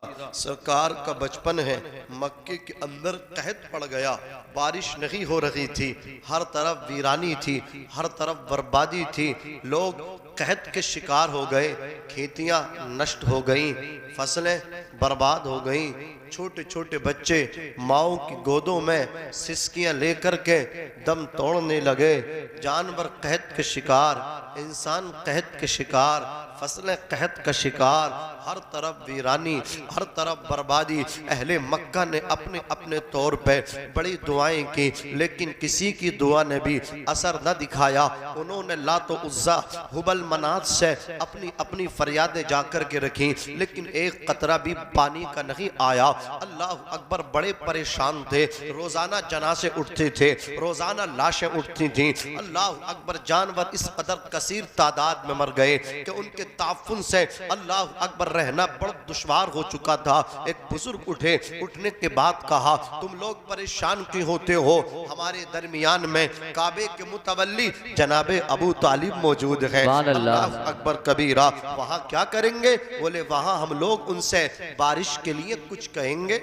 सरकार का बचपन है, मक्के के अंदर कहत पड़ गया, बारिश नहीं हो रही थी, हर तरफ वीरानी थी, हर तरफ बर्बादी थी, लोग कहत के शिकार हो गए, खेतियां नष्ट हो गईं, फसलें बर्बाद हो गईं, छोटे छोटे बच्चे माओ की गोदों में सिसकियां लेकर के दम तोड़ने लगे। जानवर कहत के शिकार, इंसान कहत के शिकार, फसलें कहत का शिकार, हर तरफ वीरानी, हर तरफ बर्बादी। अहले मक्का ने अपने अपने तौर पे बड़ी दुआएं की, लेकिन किसी की दुआ ने भी असर न दिखाया। उन्होंने लातो उज़्ज़ा हुबल मनात से अपनी अपनी फरियादें जाकर के रखी, लेकिन एक कतरा भी पानी का नहीं आया। अल्लाह अकबर, बड़े परेशान थे। रोजाना जनाजे उठते थे, रोजाना लाशें उठती थी। अल्लाह अकबर, जानवर इस कदर कसीर तादाद में मर गए कि उनके ताफुन से अल्लाह अकबर रहना बड़ा दुश्वार हो चुका था। एक बुजुर्ग उठे, उठने के बाद कहा, तुम लोग परेशान क्यों होते हो? हमारे दरमियान में काबे के मुतवल्ली जनाबे अबू तालिब मौजूद हैं। अल्लाह अकबर कबीरा। वहाँ क्या करेंगे? बोले वहाँ हम लोग उनसे बारिश के लिए कुछ कहेंगे।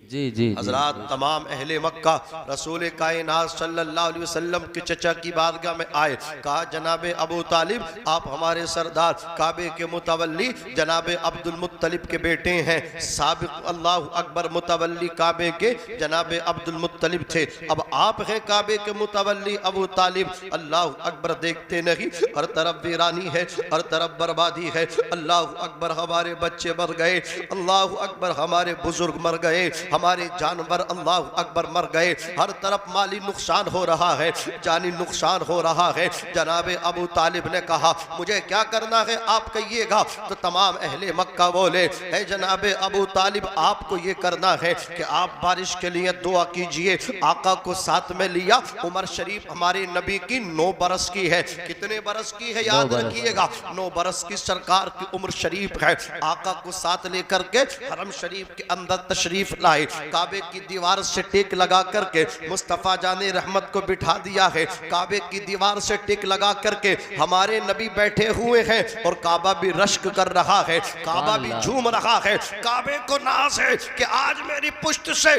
जी जी हजरात, तमाम अहले मक्का रसूल कायनात सल्लल्लाहु अलैहि वसल्लम के चचा की बारगाह में आए। कहा, जनाबे अबू तालिब, आप हमारे सरदार काबे के मुतवल्ली जनाबे अब्दुल मुत्तलिब के बेटे हैं। साबिक अल्लाह अकबर मुतवल्ली काबे के जनाबे अब्दुल मुत्तलिब थे, अब आप हैं काबे के मुतवल्ली अबू तालिब। अल्लाह अकबर, देखते नहीं, हर तरफ वीरानी है, हर तरफ बर्बादी है। अल्लाह अकबर, हमारे बच्चे मर गए, अल्लाह अकबर, हमारे बुजुर्ग मर गए, हमारे जानवर अल्लाह अकबर मर गए, हर तरफ माली नुकसान हो रहा है, जानी नुकसान हो रहा है। जनाबे अबू तालिब ने कहा, मुझे क्या करना है आप कहिएगा। तो तमाम अहले मक्का बोले, है जनाबे अबू तालिब, आपको ये करना है कि आप बारिश के लिए दुआ कीजिए। आका को साथ में लिया। उमर शरीफ हमारे नबी की 9 बरस की है। कितने बरस की है? याद रखिएगा, 9 बरस की सरकार की उम्र शरीफ है। आका को साथ लेकर के हरम शरीफ के अंदर तशरीफ लाए। काबे की दीवार से टेक लगा करके मुस्तफा जाने रहमत को बिठा दिया है। काबे की दीवार से टेक लगा करके हमारे नबी बैठे हुए हैं और काबा भी रश्क कर रहा है, काबा भी झूम रहा है। काबे को नाज है कि आज मेरी पुष्ट से,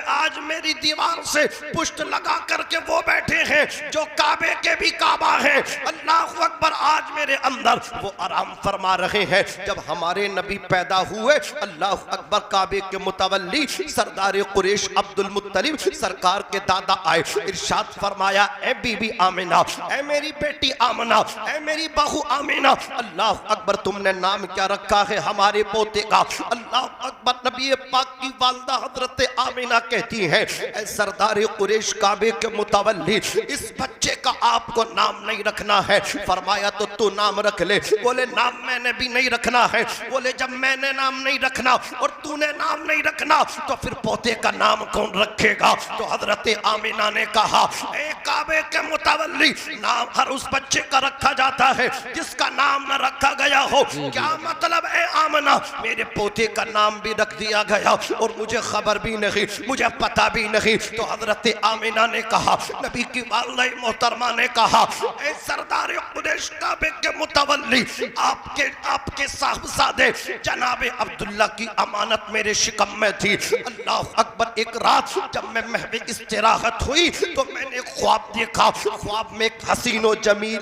आज मेरी दीवार से पुष्ट लगा करके वो बैठे हैं जो काबे के भी काबा है। अल्लाह अकबर, आज मेरे अंदर वो आराम फरमा रहे हैं। जब हमारे नबी पैदा हुए, अल्लाह अकबर, काबे के मुतवल्ली सरदार कुरैश अब्दुल मुत्तलिब सरकार के दादा आए। इरशाद फरमाया, ए बीबी आमिना, ए मेरी बेटी आमिना, ए मेरी बहू आमिना, अल्लाह अकबर, तुमने नाम क्या रखा है हमारे पोते का? अल्लाह अकबर, नबी पाक की वालिदा हजरत आमिना कहती है, ए सरदार कुरैश काबे के मुतवल्ली, इस बच्चे का आपको नाम नहीं रखना है। फरमाया, तो तू नाम रख ले। बोले, नाम मैंने भी नहीं रखना है। बोले, जब मैंने नाम नहीं रखना और तूने नाम नहीं रखना तो फिर पोते का नाम कौन रखेगा? तो हजरत आमिना ने कहा, ए काबे के मुतवल्ली, नाम हर उस बच्चे का रखा जाता है जिसका नाम न रखा गया हो। क्या मतलब? ए आमिना, मेरे पोते का नाम भी रख दिया गया और मुझे खबर भी नहीं, मुझे पता भी नहीं। तो हजरत आमिना ने कहा, नबी की वालिदा मोहतरमा ने कहा, ए सरदार कुरैश काबे के मुतवल्ली, आपके साहबजादे जनाबे अब्दुल्ला की अमानत मेरे शिकम में थी। अल्लाह अकबर, एक रात जब मैं महवे इस्तिराहत हुई तो मैंने ख्वाब देखा। ख्वाब में एक हसीनो जमील,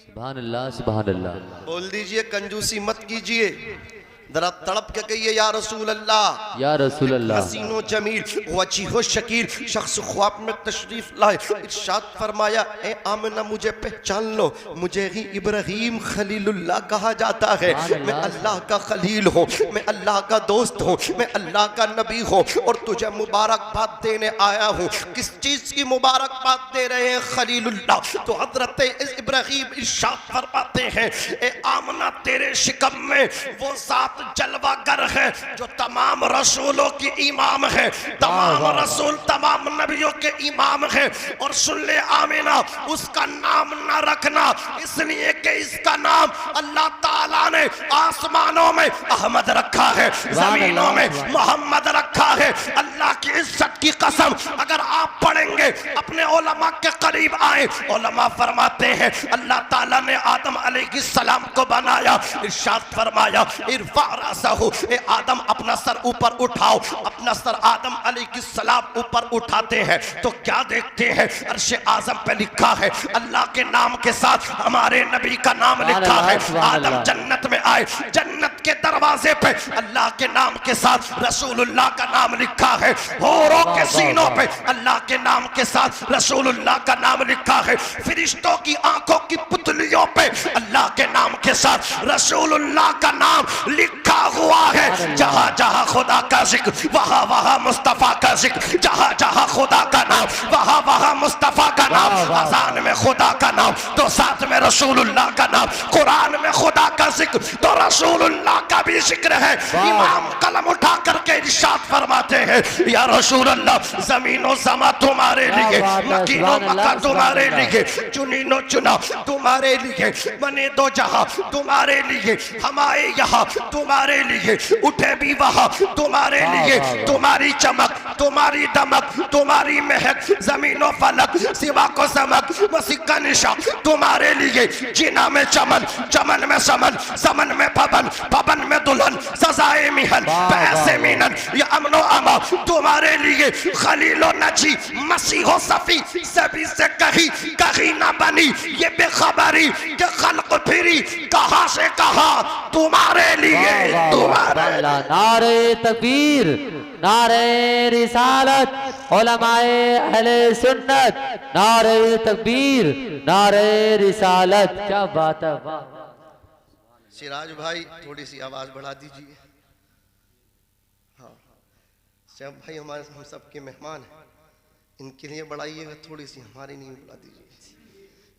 सुभान अल्लाह, सुभान अल्लाह। बोल दीजिए, कंजूसी मत कीजिए, जरा तड़प के कहिए, या रसूल अल्लाह, या रसूल अल्लाह। हसीनो जमील वजीहो शकील शख्स ख्वाब में तशरीफ लाए। इरशाद फरमाया, ए आमिना, मुझे पहचान लो, मुझे ही इब्राहिम खलीलुल्लाह कहा जाता है। मैं अल्लाह का खलील हूँ, मैं अल्लाह का दोस्त हूँ, मैं अल्लाह का नबी हूँ और तुझे मुबारकबाद देने आया हूँ। किस चीज की मुबारकबाद दे रहे हैं? खलीलुल्लाह। तो हजरत इब्राहिम इरशाद फरमाते हैं, ए आमिना, तेरे शिकम में वो साथ जलवागर है जो तमाम रसूलों की इमाम है, तमाम रसूल तमाम नबियों के इमाम है। और सुन ले आमिना, उसका नाम ना रखना इसलिए कि इसका नाम अल्लाह ताला ने आसमानों में अहमद रखा है, जमीनों में मोहम्मद रखा है, अल्लाह की इज्जत की कसम, अगर आप पढ़ेंगे अपने उलमा के करीब आए, उलमा फरमाते हैं अल्लाह ताला ने आदम अलैहिस्सलाम को बनाया, इरशाद फरमाया इरफा रअसहु, ए आदम अपना सर ऊपर उठाओ। अपना सर आदम अलैहिस्सलाम ऊपर उठाते हैं तो क्या देखते हैं, अर्श आज़म पे लिखा है अल्लाह के नाम के साथ हमारे नबी का नाम लिखा है। आदम जन्नत में आए, जन्नत के दरवाजे पे अल्लाह के नाम के साथ रसूलुल्लाह का नाम लिखा है। होरों के सीनों पे अल्लाह के नाम के साथ रसूलुल्लाह का नाम लिखा है। फरिश्तों की आंखों की पुतलियों पे अल्लाह के नाम के साथ रसूलुल्लाह का नाम लिखा हुआ है। जहां जहां खुदा का जिक्र वहां वहां मुस्तफा का जिक्र, जहां जहां खुदा का नाम वहां वहां मुस्तफा का नाम। अज़ान में खुदा का नाम तो साथ में रसूलुल्लाह का नाम, कुरान में खुदा का जिक्र तो रसूलुल्लाह का भी जिक्र है। इमाम कलम उठा करके इरशाद फरमाते हैं या रसूलुल्लाह, ज़मीनो समा तुम्हारे लिए, मकीनो मक्का तुम्हारे लिए, चुनीनो चुना तुम्हारे लिए, बने दो जहां तुम्हारे लिए, हमारे यहाँ तुम्हारे लिए, उठे भी वहां तुम्हारे लिए। तुम्हारी चमक, तुम्हारी दमक, तुम्हारी महक, जमीनो फलक सिवा को समक, मसीह का निशा तुम्हारे लिए। जीना में चमन, चमन में समन, समन में पवन, पवन में दुल्हन, सजाए मिहन, पैसे मीनन, ये अमनो अमा तुम्हारे लिए। खलीलो नजी मसीहो सफी, सभी से कहीं कहीं ना बनी ये बेखबरी के खल्क फिरी, कहां से कहां तुम्हारे लिए, तुम्हारे। नारे तकबीर, नारे रिसालत, उलमाए अहले सुन्नत, नारे तकबीर, नारे रिसालत। क्या बात है, वाह। सिराज भाई थोड़ी सी आवाज बढ़ा दीजिए। हाँ, शैफ भाई हमारे हम सबके मेहमान हैं, इनके लिए बढ़ाइएगा थोड़ी सी, हमारी नहीं बढ़ा दीजिए।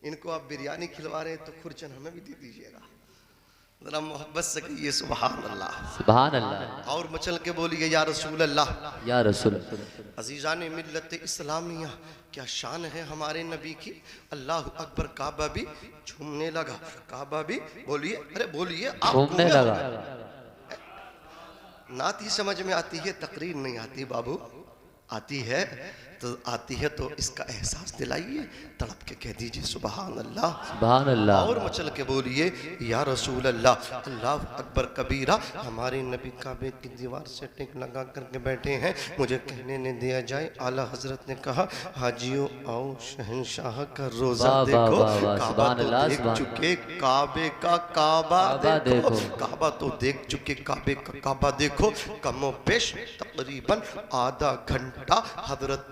इनको आप बिरयानी खिलवा रहे हैं तो खुरचन हमें भी दे दीजिएगा, जरा मोहब्बत से कहिए सुभान अल्लाह, सुभान अल्लाह। और मचल के बोलिए या रसूल अल्लाह, या रसूल। अजीज़ान मिल्लत इस्लामिया, क्या शान है हमारे नबी की। अल्लाह अकबर, काबा भी झूमने लगा, काबा भी बोलिए, अरे बोलिए आप, झूमने लगा। नात ही समझ में आती है, तकरीर नहीं आती बाबू, आती है तो आती है तो इसका एहसास दिलाइए, तड़प के कह दीजिए सुभान अल्लाह, सुभान अल्लाह। और मचल के बोलिए या रसूल अल्लाह, अल्लाह अकबर कबीरा। हमारे नबी काबे की दीवार से टिक लगा करके बैठे हैं, मुझे कहने ने दिया जाए, आला हजरत ने कहा हाजियों आओ शहंशाह का रोजा देखो। काबा तो देख चुके, काबे का काबा देखो, काबा तो देख चुके, काबे का काबा देखो। कमो पेश तकरीबन आधा घंटा हजरत,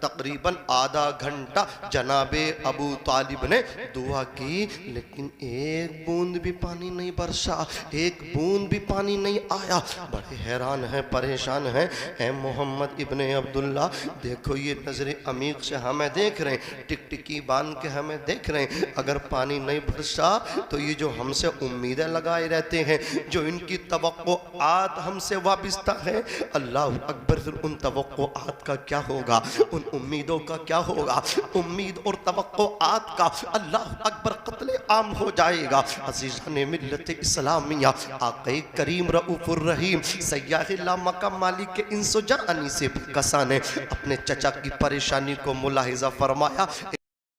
तकरीबन आधा घंटा जनाबे अबू तालिब ने दुआ की, लेकिन एक बूंद भी पानी नहीं बरसा, एक बूंद भी पानी नहीं आया। बड़े हैरान हैं, परेशान हैं। है मोहम्मद इब्ने अब्दुल्ला, देखो ये नजर अमीक से हमें देख रहे हैं, टिकटिकी बांध के हमें देख रहे हैं। अगर पानी नहीं बरसा तो ये जो हमसे उम्मीदें लगाए रहते हैं, जो इनकी तवक्कुआत हमसे वाबिस्ता है, अल्लाह अकबर, फिर उन तवक्कुआत का क्या होगा, उन उम्मीदों का क्या होगा। उम्मीद और तवक्कुआत का अल्लाह अकबर कत्ले आम हो जाएगा। अज़ीज़ान मिल्लत इस्लामिया, आक़े करीम रऊफ़ुर रहीम सय्याहिल्ला मक़ाम मालिक के इंसो जानी से भी कसा ने अपने चचा की परेशानी को मुलाहिज़ा फरमाया।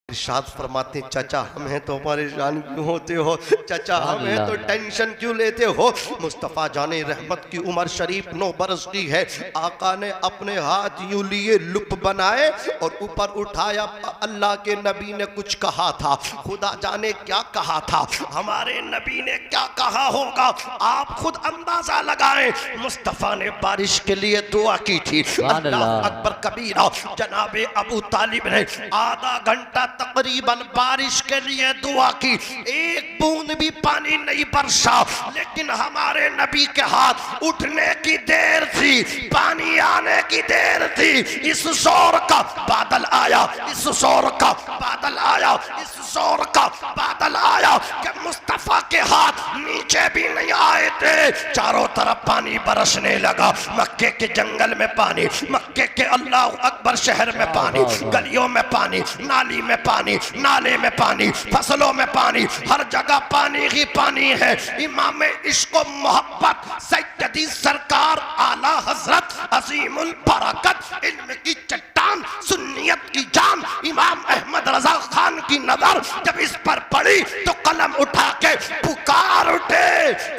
इरशाद फरमाते, चाचा हम हैं तो परेशान क्यों होते हो, चाचा हम हैं तो टेंशन क्यों लेते हो। मुस्तफ़ा जाने रहमत की उम्र शरीफ 9 बरस की है। आका ने अपने हाथ यूं लिए, लुप बनाए और ऊपर उठाया। अल्लाह के नबी ने कुछ कहा था, खुदा जाने क्या कहा था, हमारे नबी ने क्या कहा होगा, आप खुद अंदाजा लगाएं। मुस्तफ़ा ने बारिश के लिए दुआ की थी। अल्लाह अकबर कबीरा, जनाबे अबू तालिब ने आधा घंटा तकरीबन बारिश के लिए दुआ की, एक बूंद भी पानी नहीं बरसा। लेकिन हमारे नबी के हाथ उठने की देर थी, पानी आने की देर थी। इस जोर का बादल आया, इस जोर का बादल आया, इस जोर का बादल आया कि मुस्तफा के हाथ नीचे भी नहीं आए थे। चारों तरफ पानी बरसने लगा। मक्के के जंगल में पानी, मक्के के अल्लाह अकबर शहर में पानी, गलियों में पानी, नाली में पानी, नाले में पानी, फसलों में पानी, हर जगह पानी ही पानी है। इमाम इश्क मोहब्बत सैयदी सरकार आला हजरत अजीमुल बरकत, इल्म की चट्टान, सुन्नियत की जान, इमाम अहमद रजा खान की नजर जब इस पर पड़ी तो कलम उठा के पुकार उठे,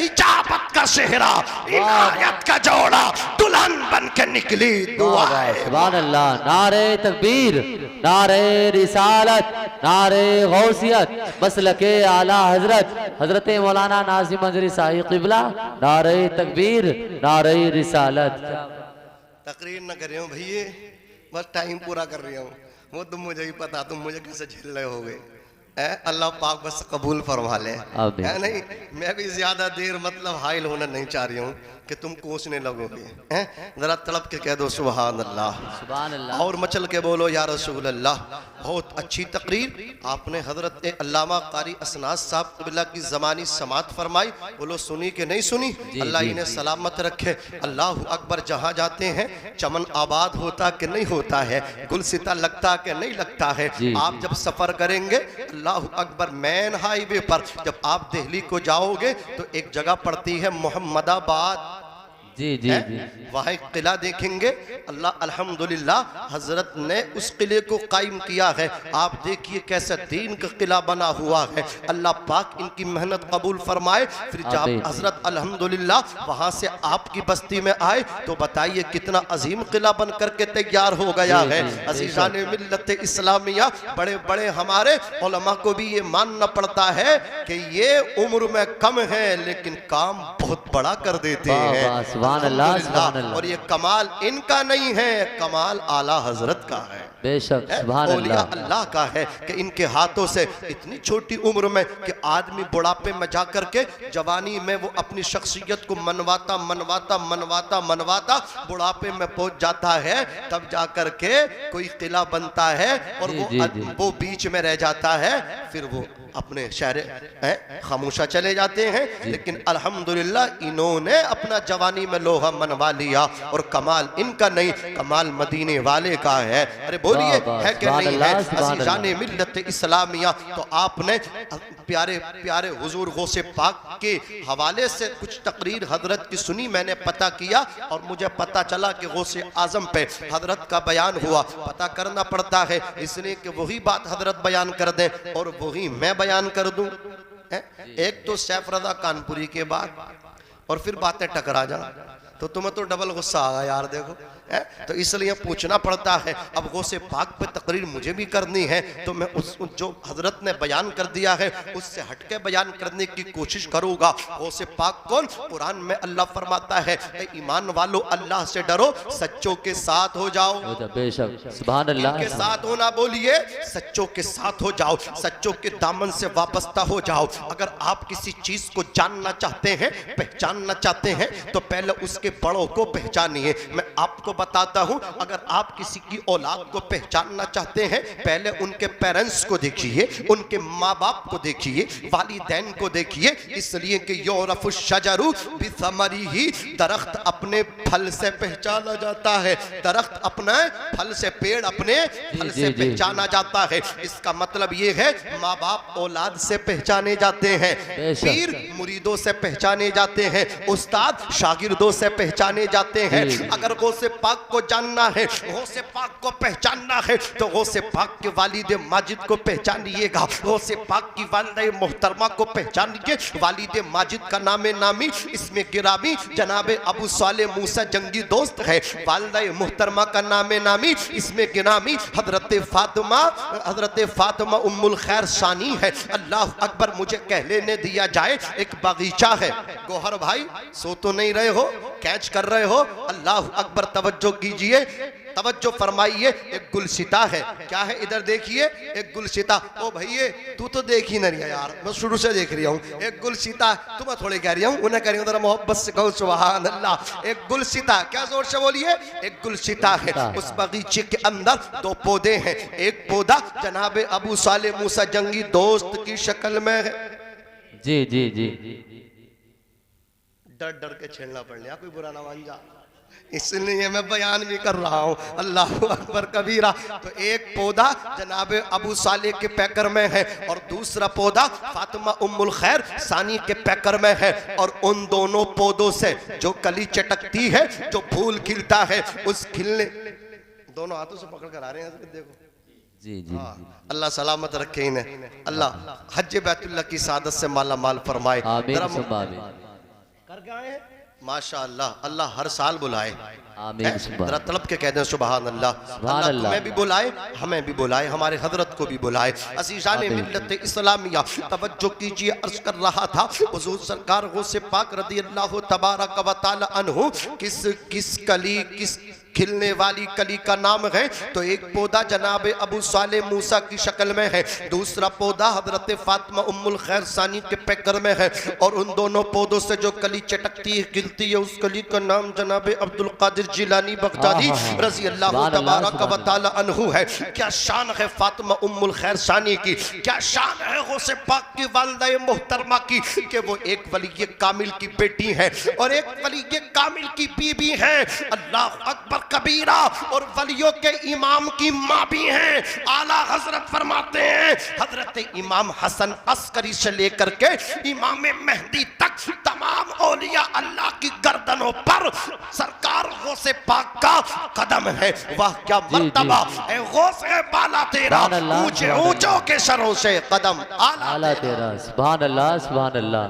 इजाबत का सेहरा, इनायत का जोड़ा, दुल्हन बन के निकली दुआएं। सुभान अल्लाह। नारे तकबीर, नारे रिसालत, नारे गौसियत, मसलके आला हजरत हजरत मौलाना नाज़िम अंजरी साहिब क़िबला। नारे तकबीर, नारे रिसालत। तकरीर न कर रहे हो भैया, बस टाइम पूरा कर रही हूँ। वो तुम मुझे ही पता, तुम मुझे कैसे झेल रहे होगे। अल्लाह पाक बस कबूल फरमा ले। है नहीं, मैं भी ज्यादा देर मतलब हाइल होना नहीं चाह रही हूँ कि तुम कोसने लगोगे। जरा तड़प के कह दो सुभान अल्लाह, सुभान अल्लाह, और मचल के बोलो या रसूल अल्लाह। बहुत अच्छी तकरीर आपने हजरत अल्लामा कारी असनाद साहब क़िबला की ज़मानी समात फरमाई। बोलो सुनी कि नहीं सुनी? अल्लाह इन्हें सलामत रखे। अल्लाह अकबर। जहाँ जाते हैं चमन आबाद होता कि नहीं होता है, गुलसिता लगता कि नहीं लगता है। आप जब सफ़र करेंगे अल्लाह अकबर, मैन हाईवे पर जब आप दिल्ली को जाओगे तो एक जगह पड़ती है मोहम्मदाबाद। जी जी जी, वहाँ एक किला देखेंगे। अल्लाह अल्हम्दुलिल्लाह हजरत ने उस किले को कायम किया है। आप देखिए कैसा दीन का किला बना हुआ है। अल्लाह पाक इनकी मेहनत कबूल फरमाए। फिर जब हजरत अल्हम्दुलिल्लाह वहाँ से आपकी बस्ती में आए तो बताइए कितना अजीम किला बन करके तैयार हो गया है। अज़ीज़ान मिल्लत इस्लामिया, बड़े बड़े हमारे उलमा को भी ये मानना पड़ता है कि ये उम्र में कम है लेकिन काम बहुत बड़ा कर देते हैं। और ये कमाल इनका नहीं है, कमाल आला हजरत का है। बेशक सुभान अल्लाह, अल्लाह का है कि इनके हाथों से इतनी छोटी उम्र में कि आदमी बुढ़ापे में जा करके जवानी में वो अपनी शख्सियत को मनवाता मनवाता मनवाता मनवाता बुढ़ापे में पहुंच जाता है। तब जा करके कोई किला बनता है और वो बीच में रह जाता है। फिर वो अपने शहर खामोशा चले जाते हैं। लेकिन अल्हम्दुलिल्लाह इन्होंने अपना जवानी में लोहा मनवा लिया। और कमाल इनका नहीं, कमाल मदीने वाले का है। अरे बोलिए है कि नहीं है? अज़ीज़ाने मिल्लत इस्लामिया, तो आपने प्यारे प्यारे हुजूर गौसे पाक के हवाले से कुछ तकरीर हजरत की सुनी, मैंने पता किया और मुझे पता चला कि गौसे आजम पे हजरत का बयान हुआ। पता करना पड़ता है इसलिए कि वही बात हजरत बयान कर दें और वही मैं बयान कर दूं। एक तो सैफ रज़ा कानपुरी के बाद और फिर बातें टकरा जा, तो तुम्हें तो डबल गुस्सा आ गया यार। देखो तो इसलिए पूछना पड़ता है। अब गौसे पाक पे तकरीर मुझे भी करनी है तो मैं उस जो हजरत ने बयान कर दिया है उससे हटके बयान करने की कोशिश करूंगा। गौसे पाक कौन? कुरान में अल्लाह फरमाता है ईमान वालों अल्लाह से डरो, सच्चों के साथ हो जाओ। बेशक सुभान अल्लाह, के साथ होना बोलिए, सच्चों के साथ हो जाओ, सच्चों के दामन से वाबस्ता हो जाओ। अगर आप किसी चीज को जानना चाहते हैं, पहचानना चाहते हैं तो पहले उसके बड़ों को पहचानिए। मैं आपको बताता हूं, अगर आप किसी की औलाद को पहचानना चाहते हैं पहले उनके पेरेंट्स को देखिए, उनके माँ बाप को देखिए, वालिदैन को देखिए। इसलिए कि योरफु शजरु बिसमरिही, दरख्त अपने फल से पहचाना जाता है। दरख्त अपने फल से, पेड़ अपने फल से पहचाना जाता है। इसका मतलब ये है माँ बाप औलाद से पहचाने जाते हैं, पीर मुरीदों से पहचाने जाते हैं, उस्ताद शागिर्दों से पहचाने जाते हैं। अगर गौसे पाक को जानना है, गौसे पाक को पहचानना है तो गौसे पाक के वालिद माजिद को पहचानिएगा, गौसे पाक की वालिदा मोहतरमा को पहचानिए। वालिद माजिद का नामे नामी इसमें गिरामी जनाब अबू साले मूसा जंगी दोस्त है। वालिदा मोहतरमा का नामे नामी इसमें गिरामी हजरत फातिमा उम्मुल खैर सानी है। अल्लाह अकबर। मुझे कह लेने दिया जाए, एक बागीचा है। गोहर भाई सो तो नहीं रहे हो, कैच कर रहे हो? अल्लाह अकबर। तवज्जो कीजिए, तवज्जो फरमाइए। एक गुलसिता है, क्या है इधर देखिए, एक गुलसिता। ओ भैया तू तो देख ही नहीं यार, मैं शुरू से देख रही हूँ। एक गुलसिता, तुम्हें थोड़ी कह रही हूँ, उन्हें कह रही हूँ, मोहब्बत से कहो सुभान अल्लाह। एक गुलसिता, क्या जोर से बोलिए, एक गुलसिता है। उस बगीचे के अंदर दो पौधे हैं। एक पौधा जनाब अबू साले मूसा जंगी दोस्त की शक्ल में है। जी जी जी, डर डर के छेड़ना पड़ लिया, कोई बुरा ना मान जा। इसलिए मैं बयान भी कर रहा हूँ। अल्लाह अकबर कबीरा। तो एक पौधा जनाब अबू साले के पैकर में है और दूसरा पौधा फातिमा उम्मुल खैर सानी के पैकर में है। और उन दोनों पौधों से जो कली चटकती है, जो फूल खिलता है, उस खिलने दोनों हाथों से पकड़ कर आ रहे हैं, देखो जी जी। अल्लाह सलामत रखे इन्हें, अल्लाह हज बैतुल्लाह की सादत से माला माल फरमाए। आमीन सुम्मा आमीन। कर गए हैं माशा अल्लाह, अल्लाह हर साल बुलाए। आमीन सुम्मा जरा तड़प के कह दें सुबहान अल्लाह। अल्लाह तुम्हें भी बुलाए, हमें भी बुलाए, हमारे हजरत को भी बुलाए। अज़ीज़ान मिल्लत इस्लामिया तवज्जो कीजिए, अर्ज कर रहा था हुजूर सरकार गौसे पाक रज़ी अल्लाह तबारक व तआला अन्हु किस कली, किस खिलने वाली कली का नाम है। तो एक पौधा जनाब अबू साले मूसा की शक्ल में है, दूसरा पौधा हजरत फातिमा उम्मुल खैर सानी के पैकर में है। और उन दोनों पौधों से जो कली चटकती है, खिलती है, उस कली का नाम जनाब अब्दुल कादिर जिलानी बगदादी रज़ी अल्लाह तबारक व तआला अन्हु है। क्या शान है फातिमा उम्मुल खैर सानी की, क्या शान है गौसे पाक की वालिदा मोहतरमा की कि वो एक वली कामिल की बेटी है और एक वली कामिल की बीबी है। अल्लाह अकबर कबीरा। और वलियों के इमाम की माँ भी हैं। आला हजरत फरमाते हैं हजरत इमाम हसन अस्करी से लेकर के इमाम मेहदी तक तमाम औलिया अल्लाह की गर्दनों पर सरकार गौसे पाक का कदम है। वाह क्या मर्तबा है गौसे बाला तेरा, ऊंचे ऊंचों के सरों से कदम आला तेरा। सुभान अल्लाह सुभान अल्लाह।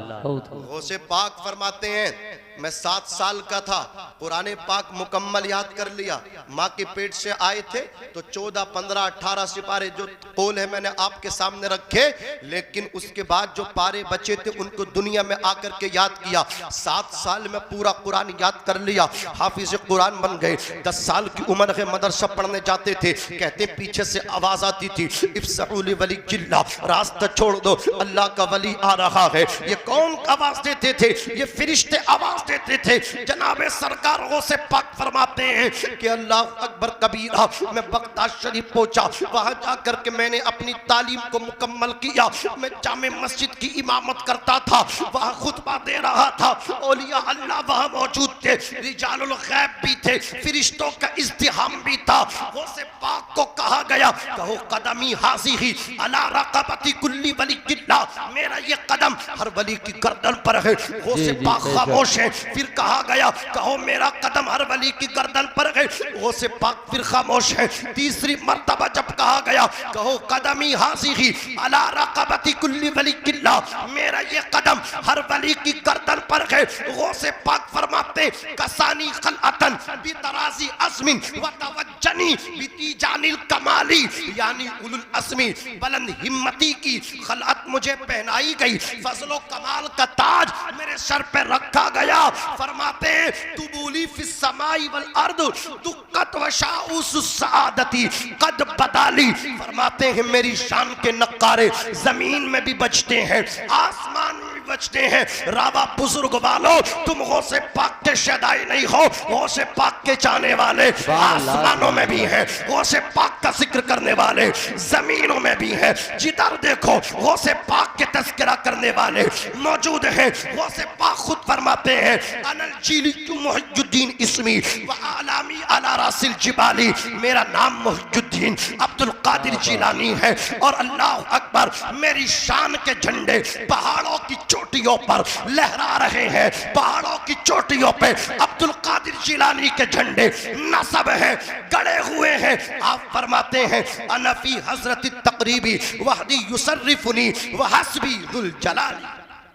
गौसे पाक फरमाते हैं मैं 7 साल का था, कुरान पाक मुकम्मल याद कर लिया। माँ के पेट से आए थे तो 14, 15, 18 सिपारे जो कौल है मैंने आपके सामने रखे। लेकिन उसके बाद जो पारे बचे थे उनको दुनिया में आकर के याद किया। 7 साल में पूरा कुरान याद कर लिया, हाफिज कुरान बन गए। 10 साल की उम्र है, मदरसा पढ़ने जाते थे। कहते पीछे से आवाज आती थी इफ्सऊली वली जिल्ला, रास्ता छोड़ दो, अल्लाह का वली आ रहा है। ये कौन आवाज देते थे? ये फरिश्ते आवाज देते थे। जनाबे सरकार गौसे पाक फरमाते हैं कि अल्लाह अकबर कबीरा। मैं बगदाद शरीफ पहुंचा, वहां जाकर के मैंने अपनी तालीम को मुकम्मल किया। मैं जामे मस्जिद की इमामत करता था, वहां खुतबा दे रहा था। औलिया अल्लाह वहां मौजूद थे, रिजालुल गैब भी थे, फरिश्तों का इज़्तिहाम भी था। गौसे पाक को कहा गया कहो कदमी हाज़िही अला रक़बती कुल्ली वली किल्ला, मेरा ये कदम हर वली की गर्दन पर है। गौसे पाक खामोश है। फिर कहा गया कहो मेरा कदम हर वली की गर्दन पर है। गौसे पाक फिर खामोश है। तीसरी मर्तबा जब कहा गया कहो कदमी हाज़िही अला रक़बती कुल्ली वली किल्ला, मेरा ये कदम हर वली की गर्दन पर है। गौसे पाक फरमाते कसानी खलअतन बितराजी अस्मिन व तवज्जनी बितीजानिल कमाली, यानी उलुल अस्मी बुलंद हिम्मती की खलअत मुझे पहनाई गई, फजलो कमाल का ताज मेरे सर पे रखा गया। फरमाते तुबूली फिस समाई वल अर्द दुक्कत व शाउस सादती कद बदाली। फरमाते हैं मेरी शान के नक्कारे जमीन में भी बजते हैं, आसमान में भी बजते हैं। रावा बुजुर्ग वालों, तुम गौसे पाक के शदाई नहीं हो, गौसे पाक के चाहने वाले आसमानों में भी हैं, गौसे पाक का जिक्र करने वाले जमीनों में भी हैं। जिधर देखो गौसे पाक के तज़किरा करने वाले मौजूद हैं। गौसे पाक खुद फरमाते हैं अनल जीली मुहिजुद्दीन इस्मी व आलामी अला रासिल जिबाली, मेरा नाम मुहिजुद्दीन अब्दुल कादिर जिलानी है। और अल्लाह अकबर, मेरी शान के झंडे पहाड़ों की चोटियों पर लहरा रहे हैं। पहाड़ों की चोटियों पे अब्दुल कादिर जिलानी के झंडे नस्ब हैं, गड़े हुए हैं। आप फरमाते हैं अनफी हजरत तकरीबी वहदी युसर्रिफुनी व हस्बी दुल जलाली।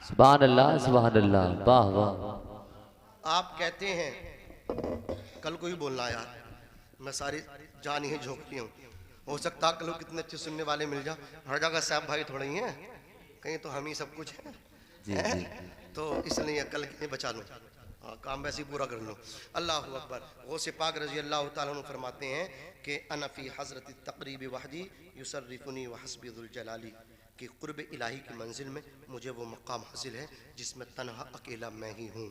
सुभान अल्लाह सुभान अल्लाह। वाह वाह। आप कहते हैं कल को ही बोलना यार, मैं सारी जान ही झोंकती हूँ। हो सकता कल को कितने अच्छे सुनने वाले मिल जाए। हर जगह साहब भाई थोड़ा ही हैं, कहीं तो हम ही सब कुछ हैं जी, जी। तो इसलिए कल के बचा लूँ, काम वैसे ही पूरा कर लूँ। अल्लाह अकबर। गौसे पाक रज़ी अल्लाह तआला अन्हु फरमाते हैं कि अनफी हज़रत तक़रीब वहदी युसर्रिफुनी व हस्बी दुल जलाली, कि क़ुर्ब इलाही की मंजिल में मुझे वो मकाम हासिल है जिसमें तन्हा अकेला मैं ही हूँ।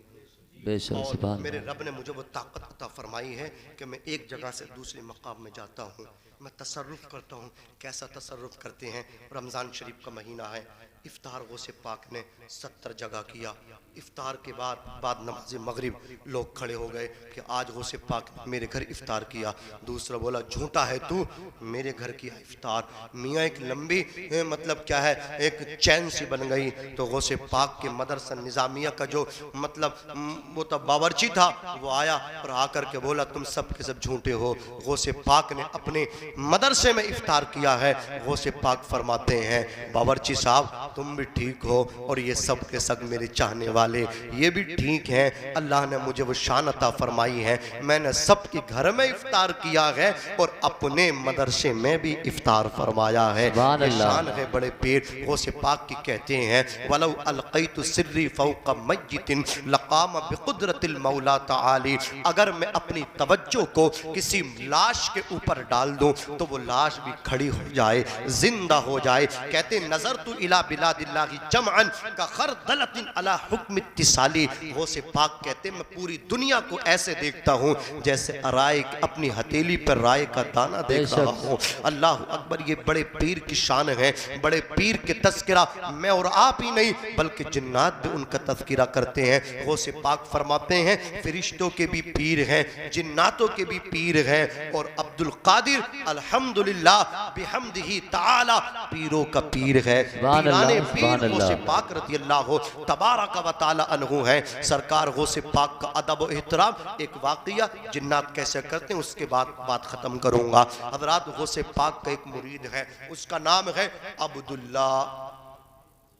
और मेरे रब ने मुझे वो ताकत अता फरमाई है कि मैं एक जगह से दूसरे मकाम में जाता हूँ, मैं तसर्रुफ़ करता हूँ। कैसा तसर्रुफ़ करते हैं? रमज़ान शरीफ का महीना है, इफ्तार गौसे पाक ने 70 जगह किया। इफ्तार के बाद नमाज मगरिब लोग खड़े हो गए कि आज गौसे पाक ने मेरे घर इफ्तार किया। दूसरा बोला झूठा है तू, मेरे घर किया इफ्तार। मियाँ एक लंबी मतलब क्या है एक चैन सी बन गई। तो गौसे पाक के मदरसा निज़ामिया का जो मतलब वो तो बावर्ची था, वो आया और आकर के बोला तुम सब के सब झूठे हो, गौसे पाक ने अपने मदरसे में इफ्तार किया है। गौसे पाक फरमाते हैं बावर्ची साहब तुम भी ठीक हो और ये सब के सब मेरे चाहने वाले ये भी ठीक हैं। अल्लाह ने मुझे वो शान अता फरमाई है, मैंने सबके घर में इफ्तार किया है और अपने मदरसे में भी इफ्तार फरमाया है। ये शान है बड़े पीर गौसे पाक की। कहते हैं वलौ अलक़ैतु सिर्री फ़ौक़ मय्यतिन लक़ाम बिक़ुद्रतिल मौला तआली, अगर मैं अपनी तवज्जो को किसी लाश के ऊपर डाल दूं तो वो लाश भी खड़ी हो जाए, जिंदा हो जाए। कहते नज़रतु इला बिलादिल्लाहि जमअन का खरदलतिन अला हुक्म इत्तिसाली। गौसे पाक कहते मैं पूरी दुनिया को ऐसे देखता हूँ जैसे राय अपनी हथेली पर राय का दाना देख रहा हूँ। अल्लाह अकबर। ये बड़े पीर की शान है, बड़े पीर के तस्करा मैं और आप ही नहीं बल्कि जिन्नात भी उनका तस्करा करते हैं। गौसे पाक फरमाते हैं फरिश्तों के भी पीर हैं, जिन्नातों के भी पीर हैं और अब्दुल कादिर अल्हम्दुलिल्लाह बिहम्दिही ताला पीरों का पीर है। पीराने पीर गौसे पाक रज़ी अल्लाह तबारक व तआला अन्हु है। सरकार गौसे पाक का अदब और एहतराम एक वाक़िया जिन्नात कैसे करते हैं उसके बाद बात खत्म करूंगा। हज़रात गौसे पाक का एक मुरीद है, उसका नाम है अब्दुल्ला।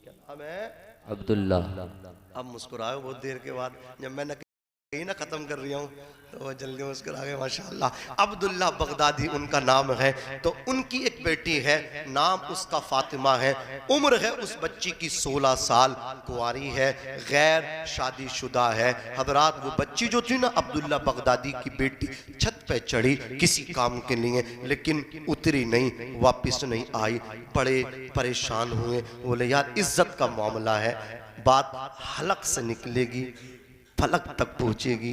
क्या नाम है? अब्दुल्ला। अब मुस्कुराए बहुत देर के बाद, जब मैंने कहीं ना खत्म कर रही हूँ तो वो जल्दी मुस्कुरा गए माशाअल्लाह। अब्दुल्ला बगदादी उनका नाम है। तो उनकी एक बेटी है, नाम उसका फातिमा है। उम्र है उस बच्ची की 16 साल, कुंवारी है, गैर शादीशुदा है। हजरात वो बच्ची जो थी ना अब्दुल्ला बगदादी की बेटी, छत पे चढ़ी किसी काम के लिए लेकिन उतरी नहीं, वापस नहीं आई। बड़े परेशान हुए, बोले यार इज्जत का मामला है, बात हलक से निकलेगी फलक तक पहुंचेगी,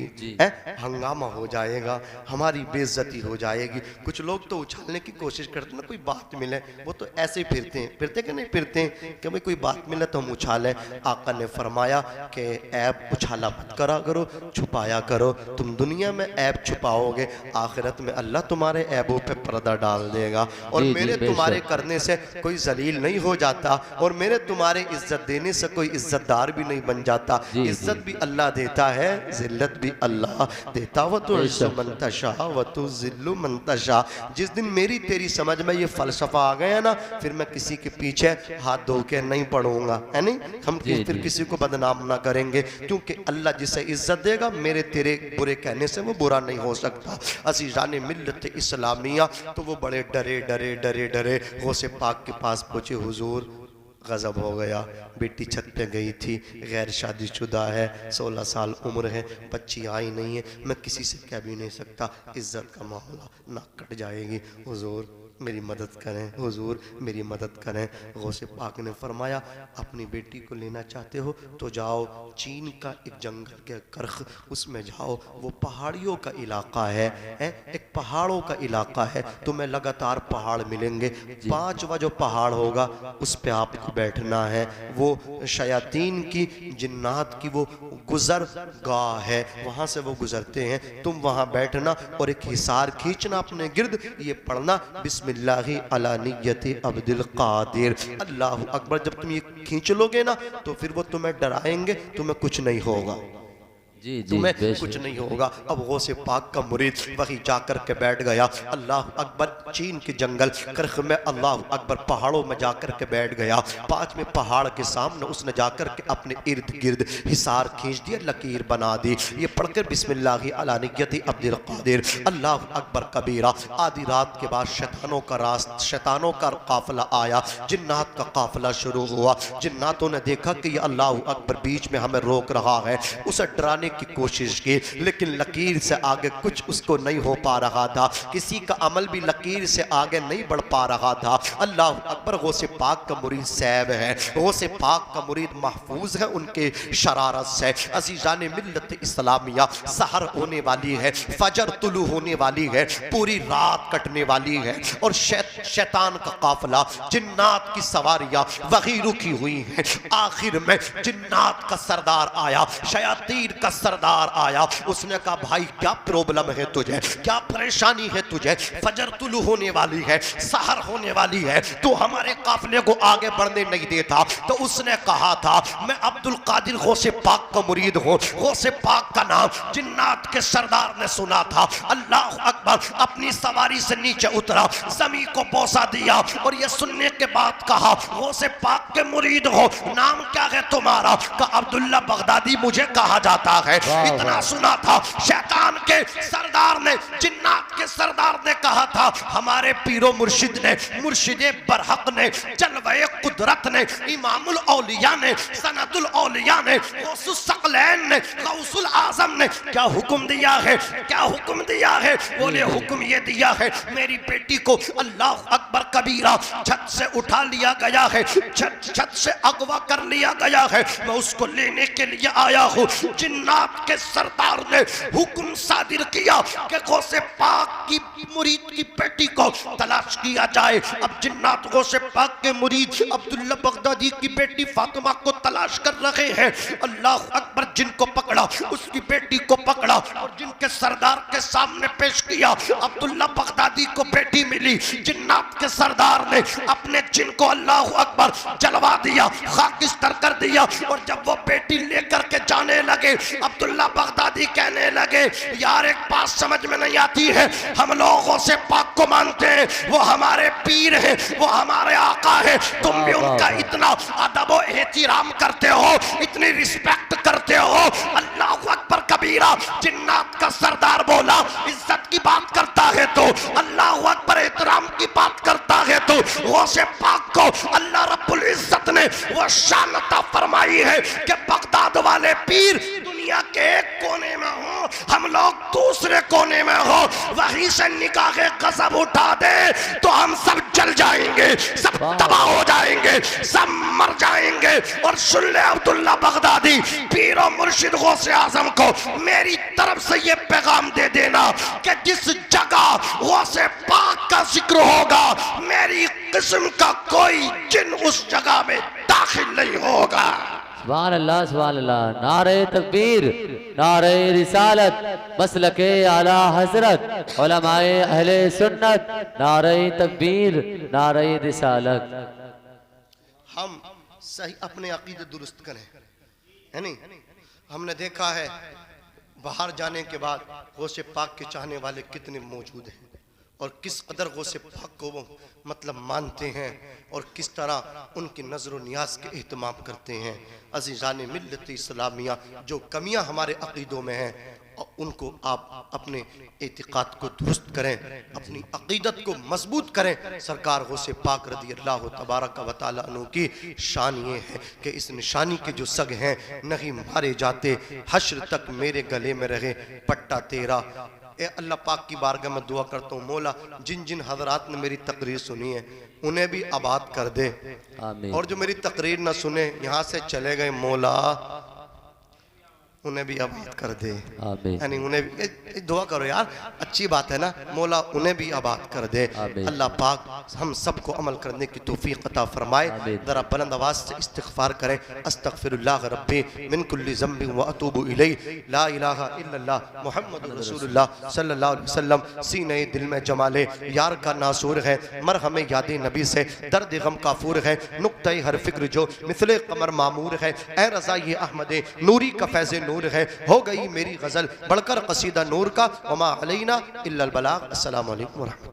हंगामा हो जाएगा, हमारी बेइज्जती हो जाएगी। कुछ लोग तो उछालने की कोशिश करते हैं ना, कोई बात मिले वो तो ऐसे ही फिरते कि नहीं फिरते कि भाई कोई बात मिले तो हम उछालें। आका ने फरमाया कि ऐब उछाला मत करा करो, छुपाया करो। तुम दुनिया में ऐब छुपाओगे, आखिरत में अल्लाह तुम्हारे ऐबों पे पर्दा डाल देगा। और मेरे तुम्हारे करने से कोई जलील नहीं हो जाता और मेरे तुम्हारे इज्जत देने से कोई इज्जतदार भी नहीं बन जाता। इज्जत भी अल्लाह देता है, जिल्लत भी अल्लाह देता। व तो मंतशा व तो जिल्लु मंतशा। जिस दिन मेरी तेरी समझ में ये फलसफा आ गया ना, फिर मैं किसी के पीछे हाथ धो के नहीं पढ़ूंगा, है नहीं। हम फिर किसी को बदनाम ना करेंगे, क्योंकि अल्लाह जिसे इज्जत देगा मेरे तेरे बुरे कहने से वो बुरा नहीं हो सकता। अज़ीज़ाने मिल्लत इस्लामिया तो वो बड़े डरे डरे डरे डरे गौसे पाक के पास पहुँचे। हुजूर गज़ब हो गया, बेटी छत पे गई थी, गैर शादीशुदा है, 16 साल उम्र है, बच्ची आई नहीं है, मैं किसी से कह भी नहीं सकता, इज्जत का मामला नाक कट जाएगी। हुजूर मेरी मदद करें, हुजूर मेरी मदद करें। गौसे पाक ने फरमाया अपनी बेटी को लेना चाहते हो तो जाओ चीन का एक जंगल के करख, उसमें जाओ, वो पहाड़ियों का इलाका है, एक पहाड़ों का इलाका है, तुम्हें लगातार पहाड़ मिलेंगे। 5वां जो पहाड़ होगा उस पे आपको बैठना है। वो शयातीन की जिन्नात की वो गुजर गाह है, वहाँ से वो गुजरते हैं, तुम वहाँ बैठना और एक हिसार खींचना अपने गिर्द, ये पढ़ना बिस्मिल्लाहि अला निय्यति अब्दुल कादिर, अल्लाह अकबर। जब तुम ये खींच लोगे ना तो फिर वो तुम्हें डराएंगे, तुम्हें कुछ नहीं होगा, तुम्हें कुछ नहीं होगा। अब गौसे पाक का मुरीद वहीं जाकर के बैठ गया। अल्लाह अकबर। चीन के जंगल करख में अल्लाह अकबर पहाड़ों में जाकर के बैठ गया। 5वें पहाड़ के सामने उसने जाकर के अपने इर्द गिर्द हिसार खींच दिया, लकीर बना दी। ये पढ़कर बिस्मिल्लाहि अला निय्यति अब्दुल कादिर अल्लाह अकबर कबीरा। आधी रात के बाद शैतानों का काफिला आया, जिन्नात का काफिला शुरू हुआ। जिन्नातों ने देखा कि ये अल्लाह अकबर बीच में हमें रोक रहा है, उसे डराने की कोशिश की, लेकिन लकीर से आगे कुछ उसको नहीं हो पा रहा था। किसी का अमल भी लकीर से आगे नहीं बढ़ पा रहा था। अल्लाह अकबर। गौसे पाक का मुरीद सैब है, गौसे पाक का मुरीद महफूज है उनके शरारत से। अज़ीज़ाने मिल्लत इस्लामिया, सहर होने वाली है, फजर तुलू होने वाली है, पूरी रात कटने वाली है और शैतान शैतान का काफिला, जिन्नात की सवारियां वही रुकी हुई हैं। आखिर में जिन्नात का सरदार आया, शयातीन का सरदार आया। उसने कहा भाई क्या प्रॉब्लम है तुझे, क्या परेशानी है तुझे? फजर तुलू होने वाली है, सहर होने वाली है, तो हमारे काफिले को आगे बढ़ने नहीं देता। तो उसने कहा था मैं अब्दुल कादिर गौसे पाक का मुरीद हूँ। गौसे पाक का नाम जिन्नात के सरदार ने सुना था। अल्लाह अकबर। अपनी सवारी से नीचे उतरा, जमीन को बोसा दिया और ये सुनने के बाद कहा गौसे पाक के मुरीद हो, नाम क्या है तुम्हारा? का अब्दुल्ला बगदादी मुझे कहा जाता है। इतना सुना था। शैतान के सरदार ने, जिन्नात के सरदार ने कहा था हमारे पीरो मुर्शिद ने, मुर्शिदे बरहक ने, जलवे कुदरत ने, इमामुल औलिया ने, सनदुल औलिया ने, गौसुस सकलैन ने, गौसुल आजम ने क्या हुक्म दिया है? क्या हुक्म दिया है? बोले हुक्म ये दिया है मेरी बेटी को अल्लाह अकबर कबीरा छत से उठा लिया गया है, छत से अगवा कर लिया गया है, मैं उसको लेने के लिए आया हूँ। जिन्नात के सरदार ने हुक्म सादिर किया कि गौसे पाक की मुरीद की बेटी को तलाश किया जाए। अब जिन्नात गौसे पाक के मुरीद अब्दुल्ला बगदादी की बेटी फातिमा को तलाश कर रहे हैं। अल्लाह अकबर। जिनको पकड़ा उसकी बेटी को पकड़ा और जिनके सरदार के सामने पेश किया। अब्दुल्ला बगदादी को बेटी मिली। जिन्नात के सरदार ने अपने जिन को अल्लाह अकबर जलवा दिया, खाकिस्तर कर दिया। और जब वो बेटी लेकर के जाने लगे, अब्दुल्ला बगदादी कहने लगे यार एक बात समझ में नहीं आती है, हम लोगों से पाक को मानते हैं, वो हमारे पीर हैं, वो हमारे आका है, तुम भी उनका इतना अदब और एहतराम करते हो, इतनी रिस्पेक्ट करते हो। अल्लाह अकबर कबीरा। जिन्नात का सरदार बोला इज्जत की बात करता है तो, अल्लाह अकबर एहतराम की बात करता है तो, गौसे पाक को अल्लाह रब्बुल इज्जत ने वो शान अता फरमाई है कि बगदाद वाले पीर दुनिया के एक कोने में हो, हम लोग दूसरे कोने में हो, वहीं से निकाह गजब उठा दे तो हम सब जल जाएंगे, सब तबाह हो जाएंगे, सब मर जाएंगे। और सुन ले अब्दुल्ला बगदादी, पीर और मुर्शिद गौसे आजम को मेरी तरफ से ये पैगाम दे देना कि जिस जगह गौसे पाक का जिक्र होगा मेरी किस्म का कोई जिन उस जगह में दाखिल नहीं होगा। सुभान अल्लाह, सुभान अल्लाह। नारे तकबीर, नारे रिसालत, मसलके आला हजरत, उलमाए अहले सुन्नत, नारे तकबीर, नारे रिसालत। हम सही अपने अकीदे दुरुस्त करें, है नहीं? हमने देखा है बाहर जाने के बाद गौसे पाक के चाहने वाले कितने मौजूद हैं और किस कदर गौसे पाक को वो मतलब मानते हैं और किस तरह उनकी नज़र नियाज के एहतमाम करते हैं। अज़ीज़ान मिल्लत इस्लामिया, जो कमियां हमारे अकीदों में हैं उनको आप अपने एतिक़ाद को दुरुस्त करें, अपनी अकीदत को मजबूत करें। सरकार गौसे पाक रज़ी अल्लाह तबारक व तआला अन्हु की शान ये है कि इस निशानी के जो सग हैं नहीं मारे जाते, हश्र तक मेरे गले में रहे पट्टा तेरा। ए अल्लाह पाक की बारगाह में दुआ करता हूँ मौला जिन जिन हजरात ने मेरी तकरीर सुनी है उन्हें भी आबाद कर दे, और जो मेरी तकरीर न सुने यहाँ से चले गए मौला उन्हें भी आबाद कर दे। यानी उन्हें भी दुआ करो यार, अच्छी बात है ना, मौला उन्हें भी आबाद कर दे। अल्लाह पाक हम सबको अमल करने की तौफीक अता फरमाए। जरा बुलंद आवाज से इस्तिग़फ़ार करें, अस्तग़फ़िरुल्लाह रब्बी मिन कुल्लि ज़ंबिन व अतूबु इलैहि, ला इलाहा इल्लल्लाह मुहम्मदुर रसूलुल्लाह सल्लल्लाहु अलैहि वसल्लम। सीने दिल में जमाले यार का नासूर है, मरहम याद नबी से दर्द गम काफूर है, नुक्ता हर फिक्र जो मिसले कमर मामूर है। ए रज़ा ये अहमद नूरी का फैज़ नूर है, हो गई मेरी गजल बढ़कर कसीदा नूर का। वमा अलैना इल्लल बलाग। अस्सलामु अलैकुम व रहमतुल्लाह।